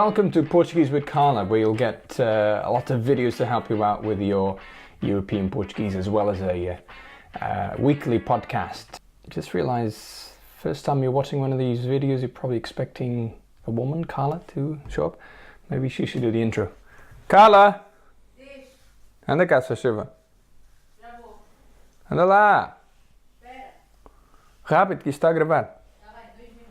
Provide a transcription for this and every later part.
Welcome to Portuguese with Carla, where you'll get a lot of videos to help you out with your European Portuguese, as well as a weekly podcast. Just realised, first time you're watching one of these videos, you're probably expecting a woman, Carla, to show up. Maybe she should do the intro. Carla! Diz. Anda cá, se chuva. Já vou. Anda lá! Espera. Rápido, que está a gravar. Já vai, 2 minutos.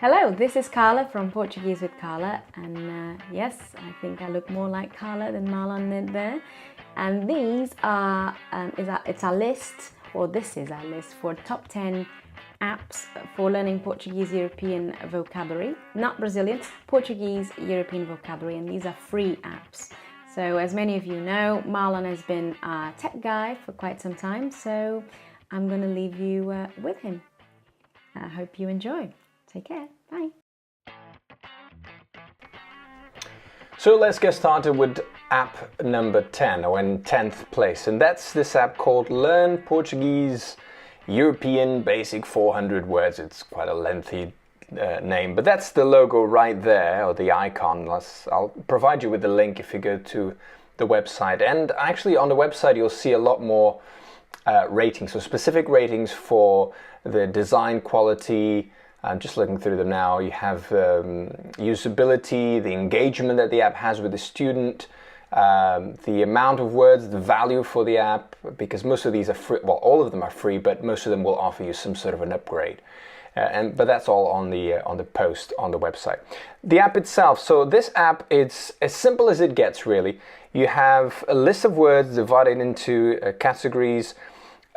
Hello, this is Carla from Portuguese with Carla, and yes, I think I look more like Carla than Marlon did there. And these are, it's our list, or this is our list for top 10 apps for learning Portuguese European vocabulary, not Brazilian, Portuguese European vocabulary, and these are free apps. So as many of you know, Marlon has been our tech guy for quite some time, so I'm going to leave you with him. I hope you enjoy. Take care. Bye. So let's get started with app number 10, or in 10th place, and that's this app called LearnPortuguese European Basic 400 Words. It's quite a lengthy name, but that's the logo right there, or the icon. I'll provide you with the link if you go to the website. And actually on the website you'll see a lot more ratings, so specific ratings for the design quality. I'm just looking through them now. You have usability, the engagement that the app has with the student, the amount of words, the value for the app, because most of these are free. Well, all of them are free, but most of them will offer you some sort of an upgrade. But that's all on the post on the website. The app itself. So this app, it's as simple as it gets, really. You have a list of words divided into categories.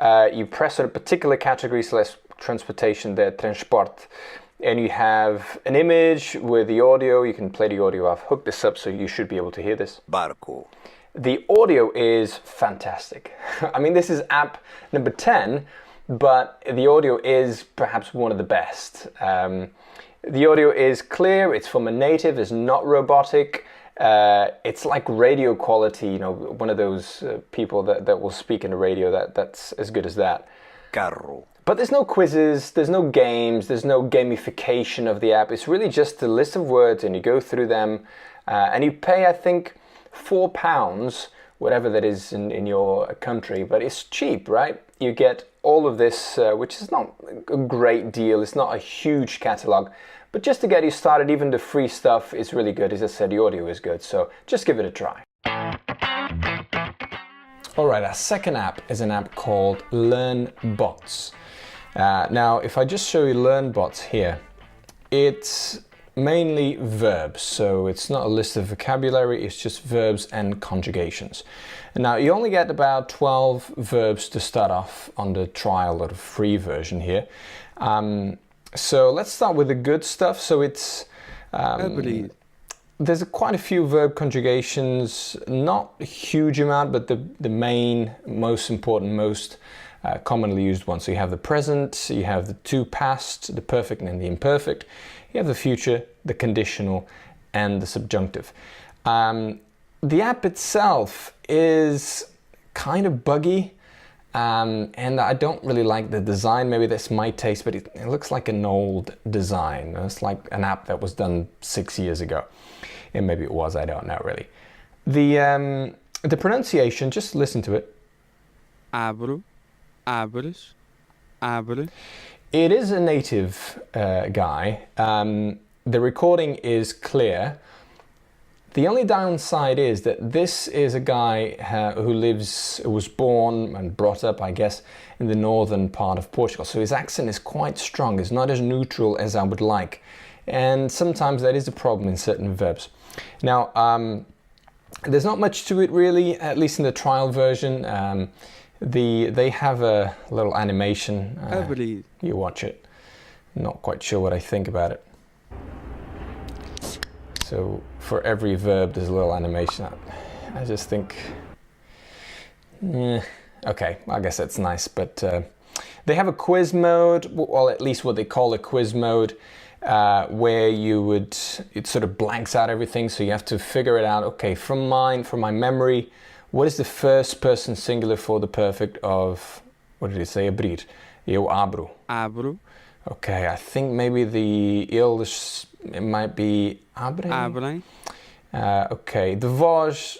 You press on a particular category, so let's transportation, the transport, and you have an image with the audio. You can play the audio. I've hooked this up, so you should be able to hear this. Barco. The audio is fantastic. I mean, this is app number 10, but the audio is perhaps one of the best. The audio is clear, it's from a native, it's not robotic. It's like radio quality, you know, one of those people that will speak in the radio, that's as good as that. Carro. But there's no quizzes, there's no games, there's no gamification of the app. It's really just a list of words and you go through them and you pay, I think, £4, whatever that is in your country, but it's cheap, right? You get all of this, which is not a great deal. It's not a huge catalog, but just to get you started, even the free stuff is really good. As I said, the audio is good, so just give it a try. All right, our second app is an app called LearnBots. Now, if I just show you LearnBots here, it's mainly verbs, so it's not a list of vocabulary, it's just verbs and conjugations. And now, you only get about 12 verbs to start off on the trial or the free version here. So let's start with the good stuff. So it's there's quite a few verb conjugations, not a huge amount, but the main, most important, most commonly used ones. So you have the present, you have the to past, the perfect and the imperfect. You have the future, the conditional, and the subjunctive. The app itself is kind of buggy, and I don't really like the design. Maybe that's my taste, but it looks like an old design. It's like an app that was done 6 years ago. And maybe it was, I don't know really. The pronunciation, just listen to it. Abro, abres, abre. It is a native guy. The recording is clear. The only downside is that this is a guy who was born and brought up, I guess, in the northern part of Portugal. So his accent is quite strong. It's not as neutral as I would like. And sometimes that is a problem in certain verbs. Now, there's not much to it really, at least in the trial version. They have a little animation. You watch it. Not quite sure what I think about it. So for every verb there's a little animation. I just think, okay, I guess that's nice. But they have a quiz mode, well, at least what they call a quiz mode, where it sort of blanks out everything, so you have to figure it out. Okay, from my memory, what is the first person singular for the perfect of, what did it say, abrir? Eu abro. Abro. Okay, I think maybe the il it might be abre. Abrem. Okay, the voz,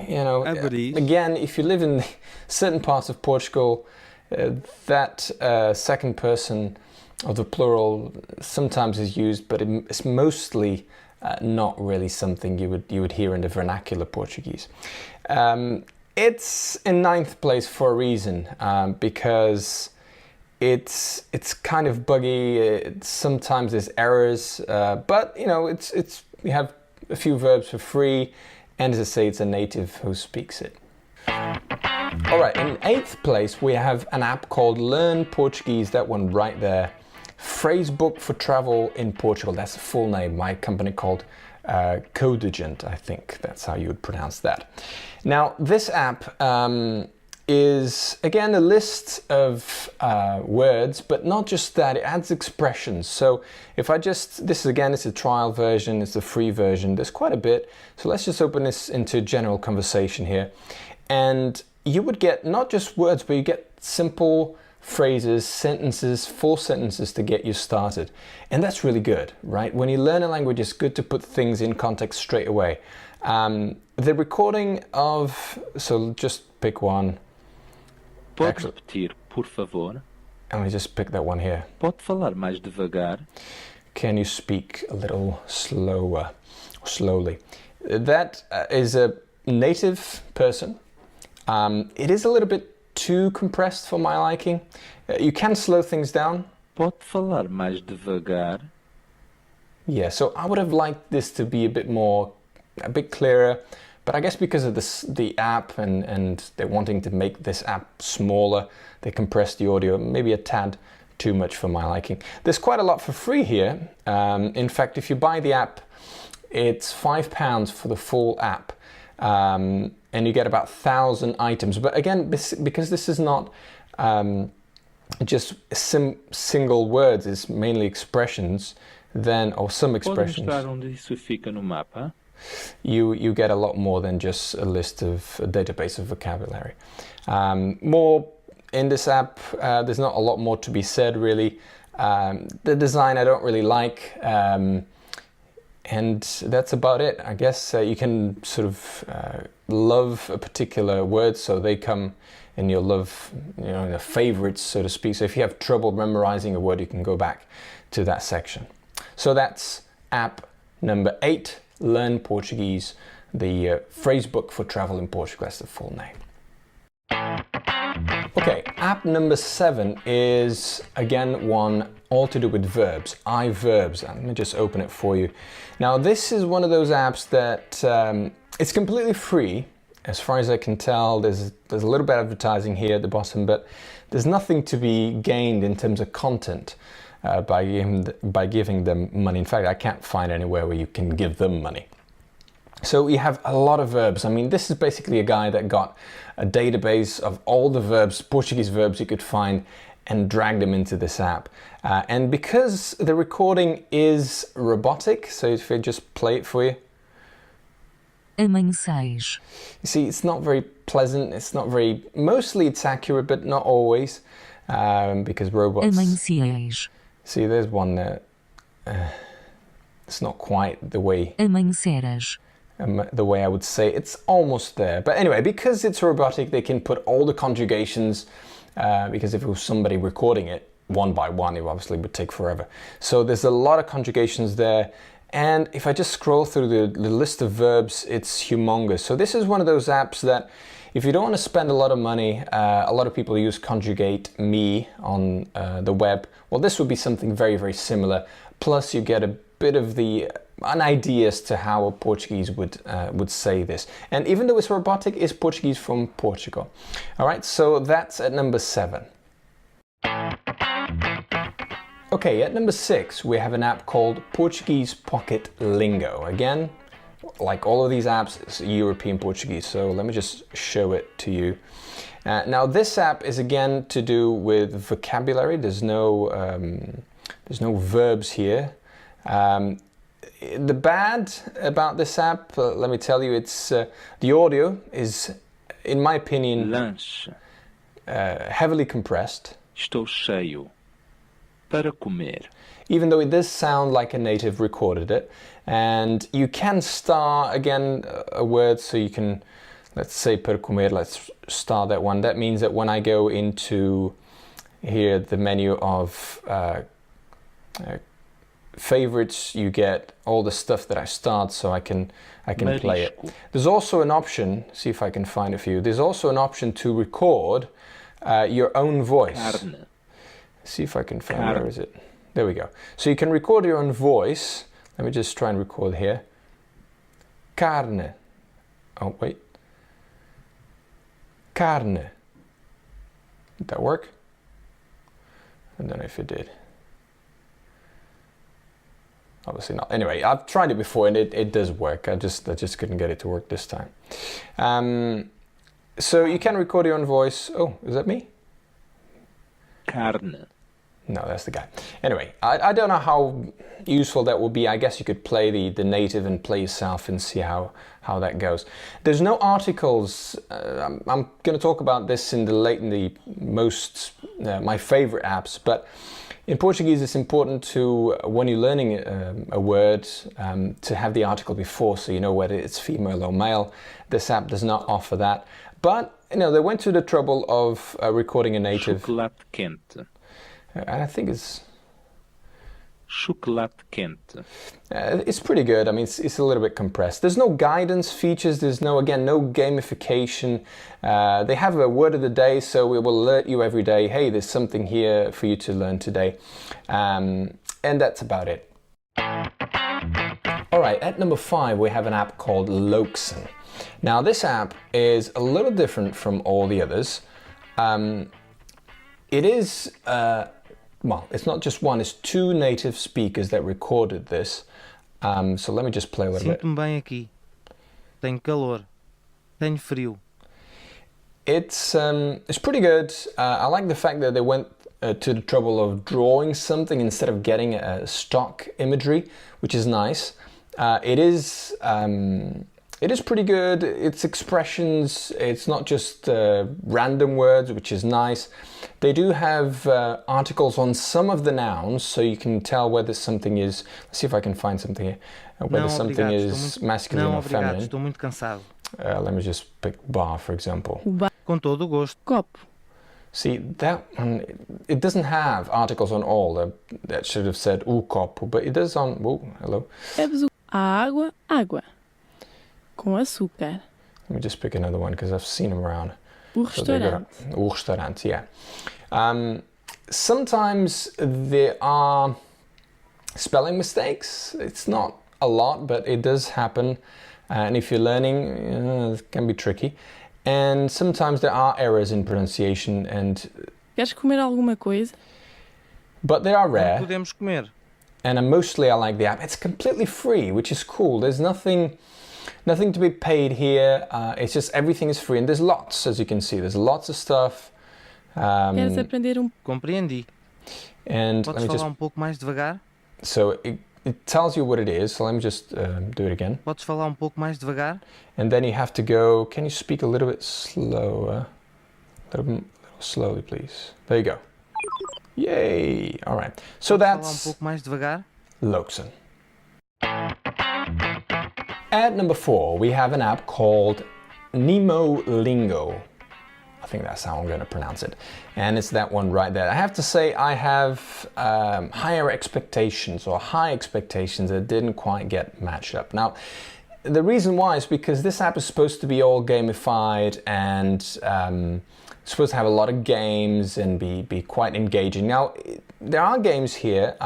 you know, Abris. again, if you live in certain parts of Portugal, that second person of the plural sometimes is used, but it's mostly not really something you would hear in the vernacular Portuguese. It's in 9th place for a reason, because it's kind of buggy. Sometimes there's errors, but you know, we have a few verbs for free, and as I say, it's a native who speaks it. All right, in 8th place we have an app called LearnPortuguese. That one right there. Phrase book for travel in Portugal. That's the full name. My company called Codigent, I think that's how you would pronounce that. Now, this app is again a list of words, but not just that, it adds expressions. So if this is again, it's a trial version, it's a free version, there's quite a bit. So let's just open this into general conversation here. And you would get not just words, but you get simple phrases, sentences, full sentences to get you started. And that's really good, right? When you learn a language, it's good to put things in context straight away. The recording of, so just pick one. Pode repetir, por favor? Let me just pick that one here. Pode falar mais devagar? Can you speak a little slower, slowly? That is a native person. It is a little bit too compressed for my liking. You can slow things down. Pode falar mais devagar? Yeah, so I would have liked this to be a bit clearer, but I guess because of the app and they're wanting to make this app smaller, they compress the audio maybe a tad too much for my liking. There's quite a lot for free here. In fact, if you buy the app, it's £5 for the full app. And you get about 1,000 items. But again, because this is not just single words, it's mainly expressions, or some expressions. Pode mostrar onde isso fica no mapa? You get a lot more than just a list of a database of vocabulary. More in this app, there's not a lot more to be said really. The design I don't really like. And that's about it. I guess you can sort of love a particular word, so they come in your love, in the favorites, so to speak. So if you have trouble memorizing a word, you can go back to that section. So that's app number 8, LearnPortuguese, the phrase book for travel in Portugal. That's the full name. Okay, app number 7 is again one all to do with verbs, iVerbs. Let me just open it for you. Now this is one of those apps that it's completely free. As far as I can tell, there's a little bit of advertising here at the bottom, but there's nothing to be gained in terms of content by giving them money. In fact, I can't find anywhere where you can give them money. So we have a lot of verbs. I mean, this is basically a guy that got a database of all the verbs, Portuguese verbs you could find, and dragged them into this app. And because the recording is robotic, so if I just play it for you. Amanhecer. You see, it's not very pleasant. It's not very, mostly it's accurate, but not always, because robots. Amanhecer. See, there's one there. It's not quite the way. Amanheceras. The way I would say it's almost there. But anyway, because it's robotic, they can put all the conjugations, because if it was somebody recording it one by one, it obviously would take forever. So there's a lot of conjugations there. And if I just scroll through the list of verbs, it's humongous. So this is one of those apps that if you don't want to spend a lot of money, a lot of people use Conjugate Me on the web. Well, this would be something very, very similar. Plus you get a bit of an idea as to how a Portuguese would say this. And even though it's robotic, it's Portuguese from Portugal. All right, so that's at number 7. Okay, at number 6, we have an app called Portuguese Pocket Lingo. Again, like all of these apps, it's European Portuguese. So let me just show it to you. Now this app is again to do with vocabulary. There's no verbs here. The bad about this app, let me tell you, it's the audio is, in my opinion, Lanche. heavily compressed. Estou cheio. Para comer. Even though it does sound like a native recorded it. And you can star, again, a word, so you can, let's say per comer, let's star that one. That means that when I go into here, the menu of favorites, you get all the stuff that I starred, so I can play it. There's also an option, see if I can find it for you. There's also an option to record your own voice. Carne. See if I can find, where is it? There we go. So you can record your own voice. Let me just try and record here. Carne. Oh, wait. Carne. Did that work? I don't know if it did. Obviously not. Anyway, I've tried it before and it does work. I just couldn't get it to work this time. So you can record your own voice. Oh, is that me? Carne. No, that's the guy. Anyway, I don't know how useful that will be. I guess you could play the native and play yourself and see how that goes. There's no articles. I'm going to talk about this in the most my favorite apps, but in Portuguese it's important to, when you're learning a word, to have the article before, so you know whether it's female or male. This app does not offer that, but you know, they went to the trouble of recording a native. Chocolate quente. And I think it's Chocolate quente. it's pretty good. I mean, it's a little bit compressed. There's no guidance features. There's no gamification. They have a word of the day, so it will alert you every day. Hey, there's something here for you to learn today, and that's about it. All right, at number 5 we have an app called Loksan. Now this app is a little different from all the others. It is well, it's not just one, it's 2 native speakers that recorded this. So let me just play a little bit. Sinto-me bem aqui. Tenho calor. Tenho frio. It's pretty good. I like the fact that they went to the trouble of drawing something instead of getting a stock imagery, which is nice. It is pretty good. It's expressions. It's not just random words, which is nice. They do have articles on some of the nouns, so you can tell whether something is. Let's see if I can find something here. Whether Não, something obrigado. is masculine Não, or obrigado. feminine. Estou muito cansado. Let me just pick bar, for example. Com todo o gosto. Copo. See, that one, it doesn't have articles on all. That should have said o copo, but it does on. Oh, hello. Bebes a água, água. Com açúcar. Let me just pick another one because I've seen them around. O So they got restaurante. o restaurante, yeah. Sometimes there are spelling mistakes. It's not a lot, but it does happen. And if you're learning, it can be tricky. And sometimes there are errors in pronunciation, Queres comer alguma coisa? but they are rare. Podemos comer. And mostly I like the app. It's completely free, which is cool. There's nothing to be paid here. It's just everything is free, and there's lots, as you can see. There's lots of stuff. Queres aprender Compreendi. And let Podes me falar just. pouco mais devagar? So it tells you what it is. So let me just do it again. Podes falar pouco mais devagar? And then you have to go. Can you speak a little bit slower? A little slowly, please. There you go. Yay! All right. So Podes falar that's pouco mais devagar? Loksan. At number 4, we have an app called Nemo Lingo. I think that's how I'm going to pronounce it. And it's that one right there. I have to say I have higher expectations, or high expectations that didn't quite get matched up. Now, the reason why is because this app is supposed to be all gamified and supposed to have a lot of games and be quite engaging. Now, there are games here.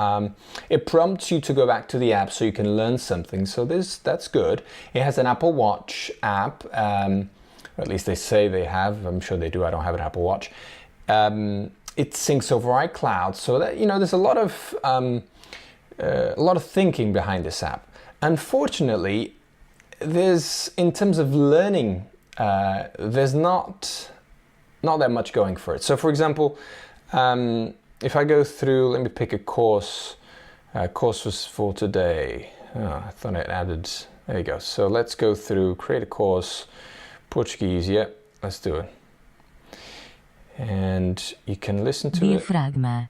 It prompts you to go back to the app so you can learn something. So that's good. It has an Apple Watch app. Or at least they say they have. I'm sure they do. I don't have an Apple Watch. It syncs over iCloud, so that there's a lot of thinking behind this app. Unfortunately, in terms of learning, there's not that much going for it. So, for example, if I go through, let me pick a course. Course was for today. Oh, I thought it added. There you go. So let's go through. Create a course. Portuguese, yeah, let's do it. And you can listen to Diafragma.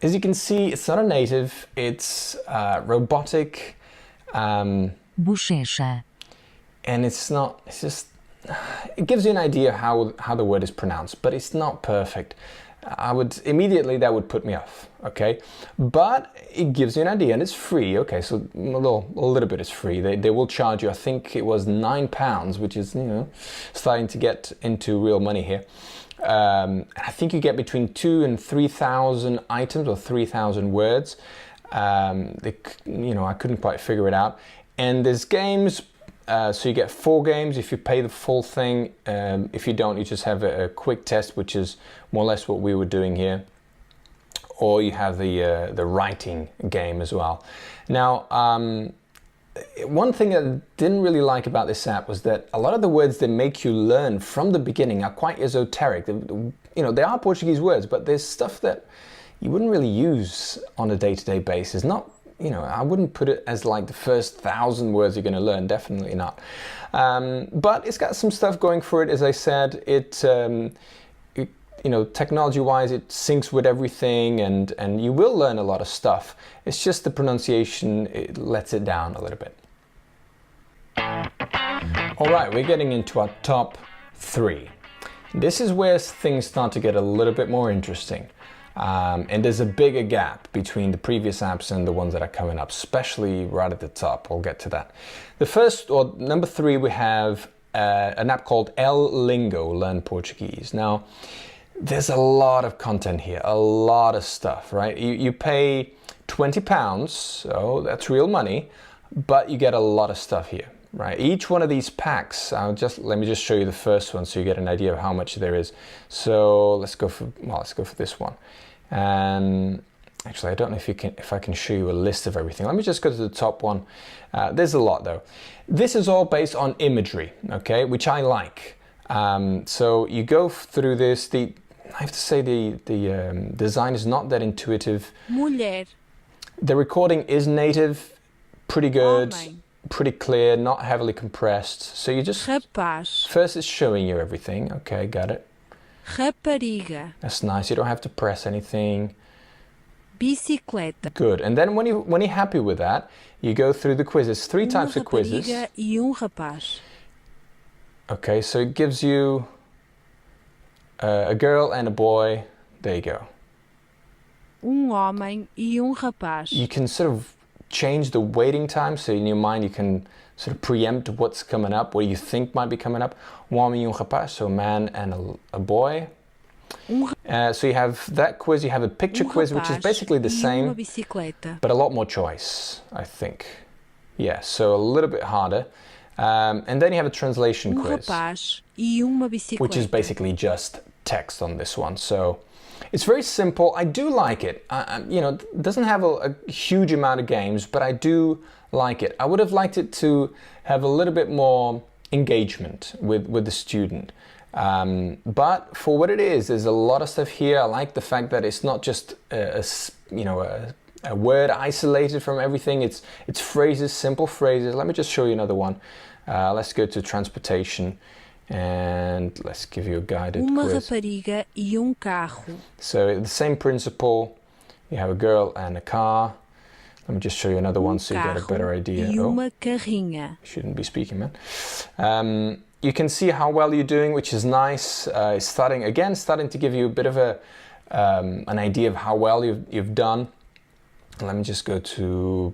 As you can see, it's not a native, it's robotic, Bochecha. and it's just, it gives you an idea how the word is pronounced, but it's not perfect. Immediately that would put me off, okay? But it gives you an idea and it's free, okay? So a little bit is free. They will charge you, I think it was £9, which is, starting to get into real money here. I think you get between 2,000 and 3,000 items or 3,000 words. I couldn't quite figure it out. And there's games, so you get 4 games if you pay the full thing. If you don't, you just have a quick test, which is more or less what we were doing here. Or you have the writing game as well. Now, one thing I didn't really like about this app was that a lot of the words they make you learn from the beginning are quite esoteric. They are Portuguese words, but there's stuff that you wouldn't really use on a day-to-day basis. I wouldn't put it as like the first 1,000 words you're going to learn, definitely not. But it's got some stuff going for it, as I said. Technology-wise, it syncs with everything, and you will learn a lot of stuff. It's just the pronunciation, it lets it down a little bit. All right, we're getting into our top 3. This is where things start to get a little bit more interesting. And there's a bigger gap between the previous apps and the ones that are coming up, especially right at the top. We'll get to that. The first, or number 3, we have an app called Lingo, Learn Portuguese. Now, there's a lot of content here, a lot of stuff, right? You pay £20, so that's real money, but you get a lot of stuff here, right? Each one of these packs, let me just show you the first one so you get an idea of how much there is. So let's go for this one. And actually, I don't know if I can show you a list of everything. Let me just go to the top one. There's a lot though. This is all based on imagery, okay, which I like. So you go through this. I have to say the design is not that intuitive. Mulher. The recording is native, pretty good, Homem. pretty clear, not heavily compressed. So you just Rapaz. first it's showing you everything. Okay, got it. Rapariga. That's nice. You don't have to press anything. Bicicleta. Good. And then when you're happy with that, you go through the quizzes. 3 types of quizzes. Rapariga e rapaz. Okay, so it gives you a girl and a boy. There you go. Homem e rapaz. You can sort of change the waiting time, so in your mind you can sort of preempt what's coming up, what you think might be coming up. Homem e rapaz, so a man and a boy. So you have that quiz, you have a picture quiz, which is basically the same, but a lot more choice, I think. Yeah, so a little bit harder. And then you have a translation quiz, Rapaz e bicicleta. which is basically just text on this one. So it's very simple. I do like it. It doesn't have a huge amount of games, but I do like it. I would have liked it to have a little bit more engagement with the student. But for what it is, there's a lot of stuff here. I like the fact that it's not just a word isolated from everything. It's phrases, simple phrases. Let me just show you another one. Let's go to transportation and let's give you a guided quiz. Rapariga e carro. So the same principle. You have a girl and a car. Let me just show you another one so you get a better idea. E carrinha. Shouldn't be speaking, man. You can see how well you're doing, which is nice. It's starting to give you a bit of an idea of how well you've done. Let me just go to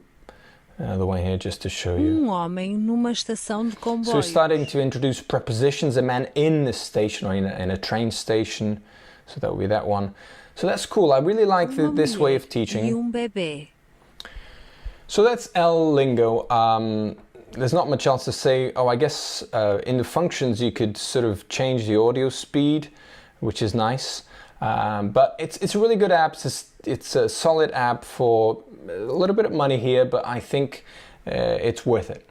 the one here just to show you. Homem numa estação de comboio. So we're starting to introduce prepositions, a man in the station or in a train station. So that would be that one. So that's cool. I really like this way of teaching. E bebê. So that's Lingo. There's not much else to say. I guess in the functions you could sort of change the audio speed, which is nice. But it's a really good app. It's a solid app for a little bit of money here, but I think it's worth it.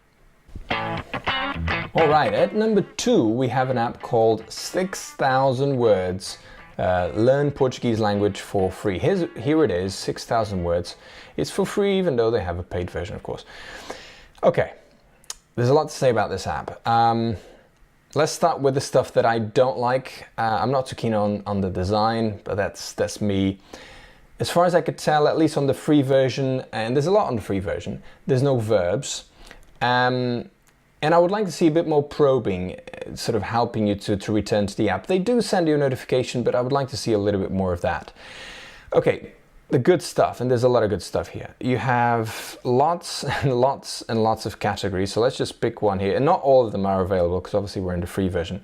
All right, at number 2, we have an app called 6,000 Words. Learn Portuguese language for free. Here it is, 6,000 words. It's for free, even though they have a paid version, of course. Okay, there's a lot to say about this app. Let's start with the stuff that I don't like. I'm not too keen on the design, but that's me. as far as I could tell, at least on the free version, and there's a lot on the free version, there's no verbs. And I would like to see a bit more probing, sort of helping you to return to the app. They do send you a notification, but I would like to see a little bit more of that. Okay, the good stuff, and there's a lot of good stuff here. You have lots and lots and lots of categories, so let's just pick one here. And not all of them are available, because obviously we're in the free version.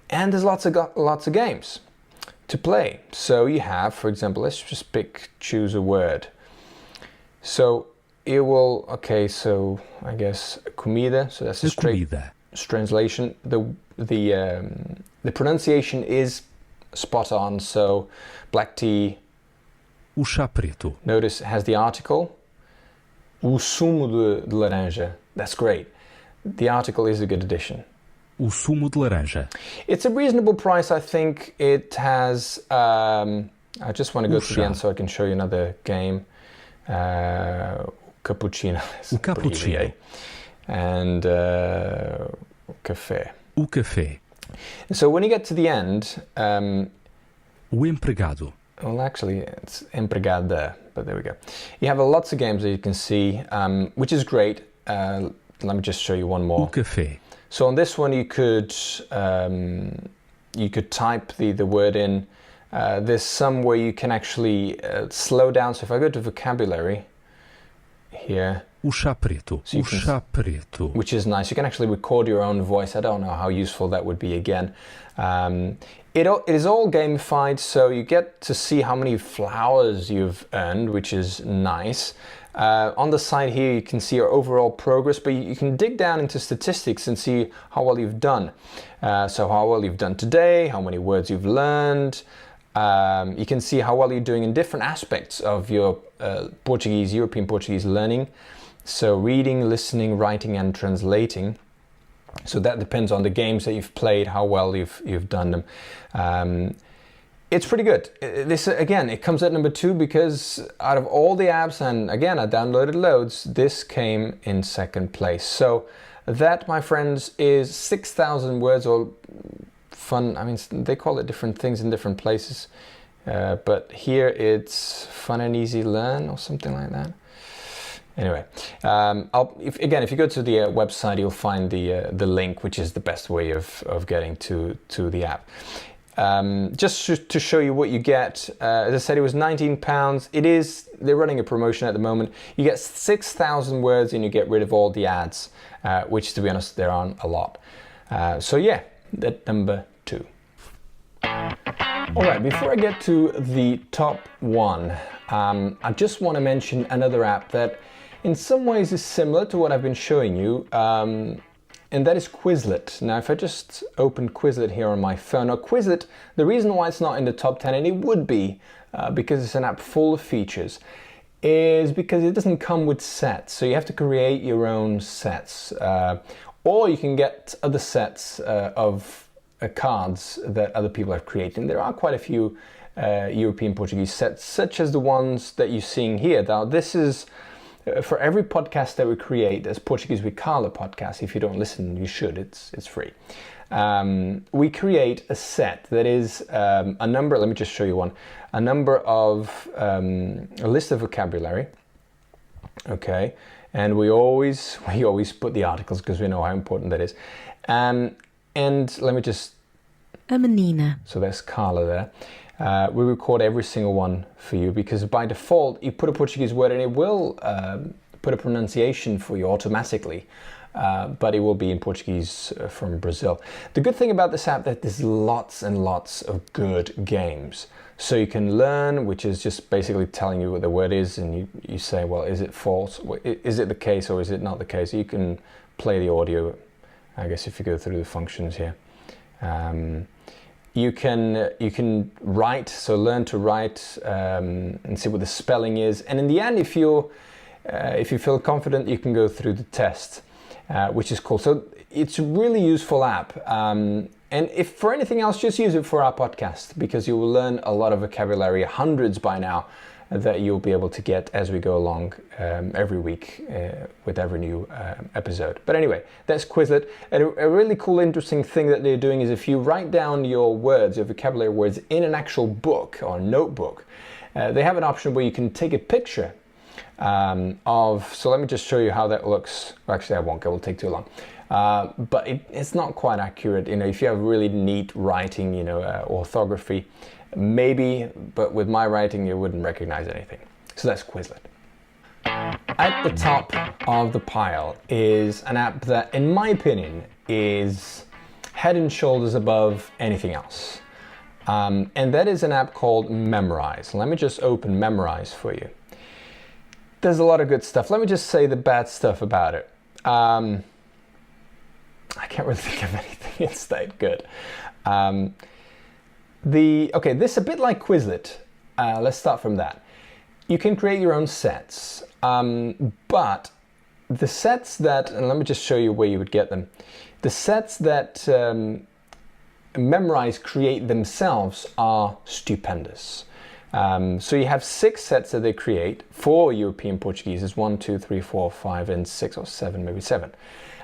And there's lots of games to play. So you have, for example, let's just choose a word. So it will, okay, so I guess comida, so that's a straight translation. The pronunciation is spot on, so black tea. O chá preto. Notice it has the article. O sumo de laranja. That's great. The article is a good addition. O sumo de laranja. It's a reasonable price, I think. It has... I just want to go to the end so I can show you another game. Cappuccino. O cappuccino. And café. O café. So when you get to the end... O empregado. Well, actually, it's empregada, but there we go. You have lots of games that you can see, which is great. Let me just show you one more. O café. So on this one, you could type the word in. There's some where you can actually slow down. So if I go to vocabulary here, o chá preto. So o chá preto. Which is nice. You can actually record your own voice. I don't know how useful that would be again. It is all gamified, so you get to see how many flowers you've earned, which is nice. On the side here, you can see your overall progress, but you can dig down into statistics and see how well you've done. So how well you've done today, how many words you've learned. You can see how well you're doing in different aspects of your European Portuguese learning. So reading, listening, writing, and translating. So that depends on the games that you've played, how well you've done them. It's pretty good. This, again, it comes at number 2 because out of all the apps, and again, I downloaded loads, this came in second place. So that, my friends, is 6,000 words, or fun. I mean, they call it different things in different places. But here it's fun and easy learn or something like that. Anyway, if you go to the website, you'll find the link, which is the best way of getting to the app. Just to show you what you get, as I said, it was £19. They're running a promotion at the moment. You get 6,000 words and you get rid of all the ads, which, to be honest, there aren't a lot. So yeah, that's number 2. All right, before I get to the top 1, I just want to mention another app that in some ways is similar to what I've been showing you, and that is Quizlet. Now, if I just open Quizlet here on my phone, now Quizlet, the reason why it's not in the top 10, and it would be because it's an app full of features, is because it doesn't come with sets. So you have to create your own sets, or you can get other sets of cards that other people have created. And there are quite a few European Portuguese sets, such as the ones that you're seeing here. Now, this is for every podcast that we create, as Portuguese with Carla podcast. If you don't listen, you should. It's free. We create a set that is a number. Let me just show you one. A number of a list of vocabulary. Okay, and we always put the articles because we know how important that is. And let me just. A menina. So that's Carla there. We record every single one for you because by default you put a Portuguese word and it will put a pronunciation for you automatically, but it will be in Portuguese from Brazil. The good thing about this app that there's lots and lots of good games. So you can learn, which is just basically telling you what the word is, and you say, well, is it false? Is it the case or is it not the case? You can play the audio, I guess, if you go through the functions here. You can write, so learn to write and see what the spelling is. And in the end, if you feel confident, you can go through the test, which is cool. So it's a really useful app. And if for anything else, just use it for our podcast because you will learn a lot of vocabulary, hundreds by now, that you'll be able to get as we go along every week with every new episode. But anyway, that's Quizlet. And a really cool, interesting thing that they're doing is if you write down your words, your vocabulary words, in an actual book or notebook, they have an option where you can take a picture so let me just show you how that looks. Well, actually, I won't, it will take too long. But it's not quite accurate. If you have really neat writing, orthography, maybe, but with my writing, you wouldn't recognize anything. So that's Quizlet. At the top of the pile is an app that, in my opinion, is head and shoulders above anything else. And that is an app called Memrise. Let me just open Memrise for you. There's a lot of good stuff. Let me just say the bad stuff about it. I can't really think of anything it's that good. This a bit like Quizlet. Let's start from that. You can create your own sets, but the sets that, and let me just show you where you would get them. The sets that Memrise create themselves are stupendous. So you have 6 sets that they create for European Portuguese. There's 1, 2, 3, 4, 5, and 6 or 7, maybe 7.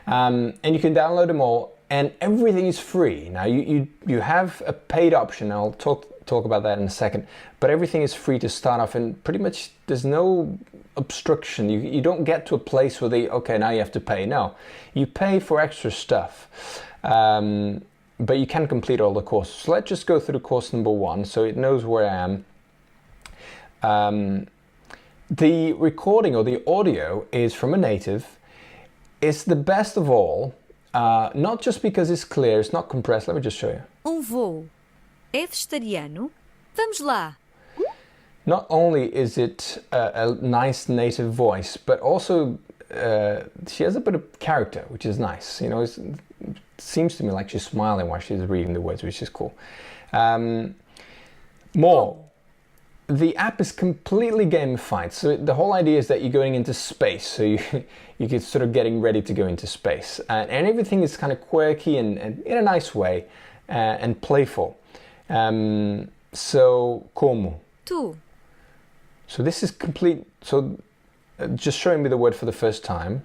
And you can download them all, and everything is free. Now you have a paid option. I'll talk about that in a second. But everything is free to start off, and pretty much there's no obstruction. You don't get to a place where now you have to pay. No, you pay for extra stuff. But you can complete all the courses. So let's just go through the course number 1 so it knows where I am. The recording or the audio is from a native. It's the best of all, not just because it's clear, it's not compressed. Let me just show you. Voo. É vegetariano? Vamos lá. Not only is it a nice native voice, but also she has a bit of character, which is nice. It seems to me like she's smiling while she's reading the words, which is cool. The app is completely gamified. So the whole idea is that you're going into space. So you get sort of getting ready to go into space. And everything is kind of quirky and in a nice way and playful. So, como? Tu. So this is complete. So just showing me the word for the first time.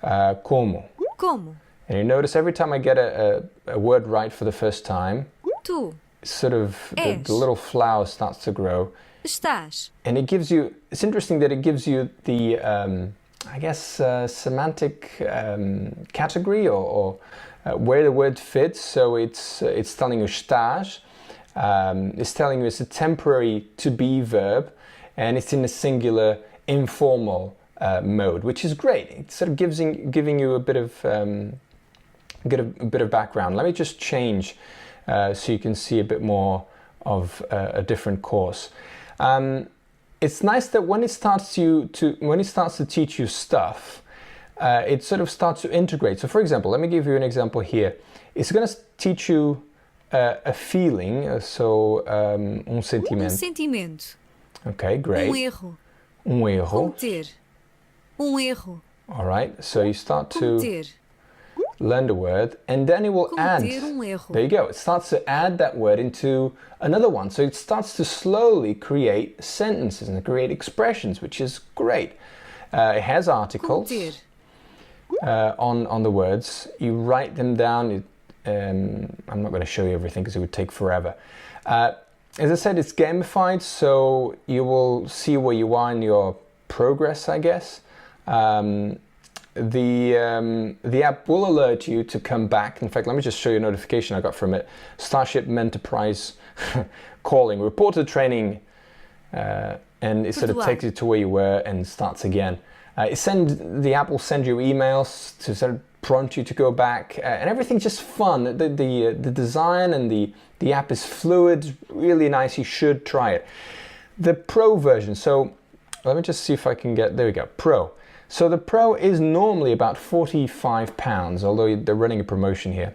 Como. Como. And you notice every time I get a word right for the first time, Tu. Sort of the little flower starts to grow. Estás. And it's interesting that it gives you the, semantic category or where the word fits. So it's telling you estás. It's telling you it's a temporary to be verb, and it's in a singular informal mode, which is great. It's sort of giving you a bit of background. Let me just change so you can see a bit more of a different course. It's nice that when it starts to teach you stuff, it sort of starts to integrate. So, for example, let me give you an example here. It's going to teach you a feeling. Sentimento. Sentimento. Okay, great. Erro. Erro. Cometer. Erro. All right. So you start to Cometer. learn the word, and then it will add. Erro. There you go. It starts to add that word into another one. So it starts to slowly create sentences and create expressions, which is great. It has articles on the words. You write them down. I'm not going to show you everything because it would take forever. As I said, it's gamified, so you will see where you are in your progress, I guess. The app will alert you to come back. In fact, let me just show you a notification I got from it. Starship Enterprise calling, reported training, and it sort of takes you to where you were and starts again. The app will send you emails to sort of prompt you to go back, and everything's just fun. The design and the app is fluid, really nice. You should try it. The Pro version. So let me just see if I can get. There we go. Pro. So the Pro is normally about £45, although they're running a promotion here.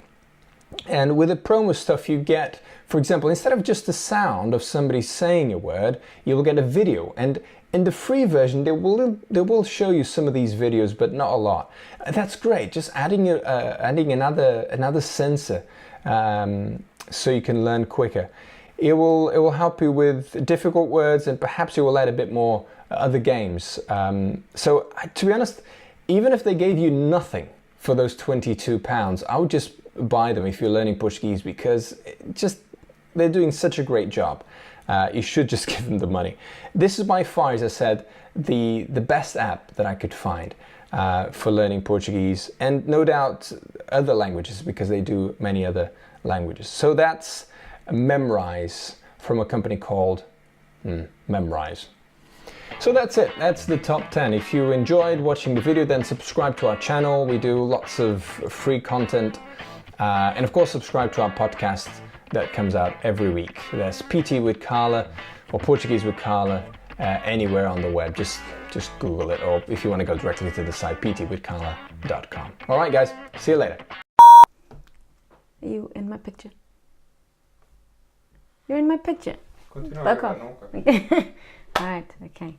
And with the promo stuff, you get, for example, instead of just the sound of somebody saying a word, you will get a video. And in the free version, they will show you some of these videos, but not a lot. That's great. Just adding another sensor so you can learn quicker. it will help you with difficult words, and perhaps you will add a bit more other games. So to be honest, even if they gave you nothing for those £22, I would just buy them if you're learning Portuguese, because they're doing such a great job. You should just give them the money. This is by far, as I said, the best app that I could find for learning Portuguese, and no doubt other languages, because they do many other languages. So that's Memrise from a company called Memrise. So that's it. That's the top 10. If you enjoyed watching the video, then subscribe to our channel. We do lots of free content. And of course, subscribe to our podcast that comes out every week. There's PT with Carla or Portuguese with Carla anywhere on the web. Just Google it, or if you want to go directly to the site, ptwithcarla.com. All right, guys. See you later. Are you in my picture? You're in my picture. Continua Back off. All right, okay.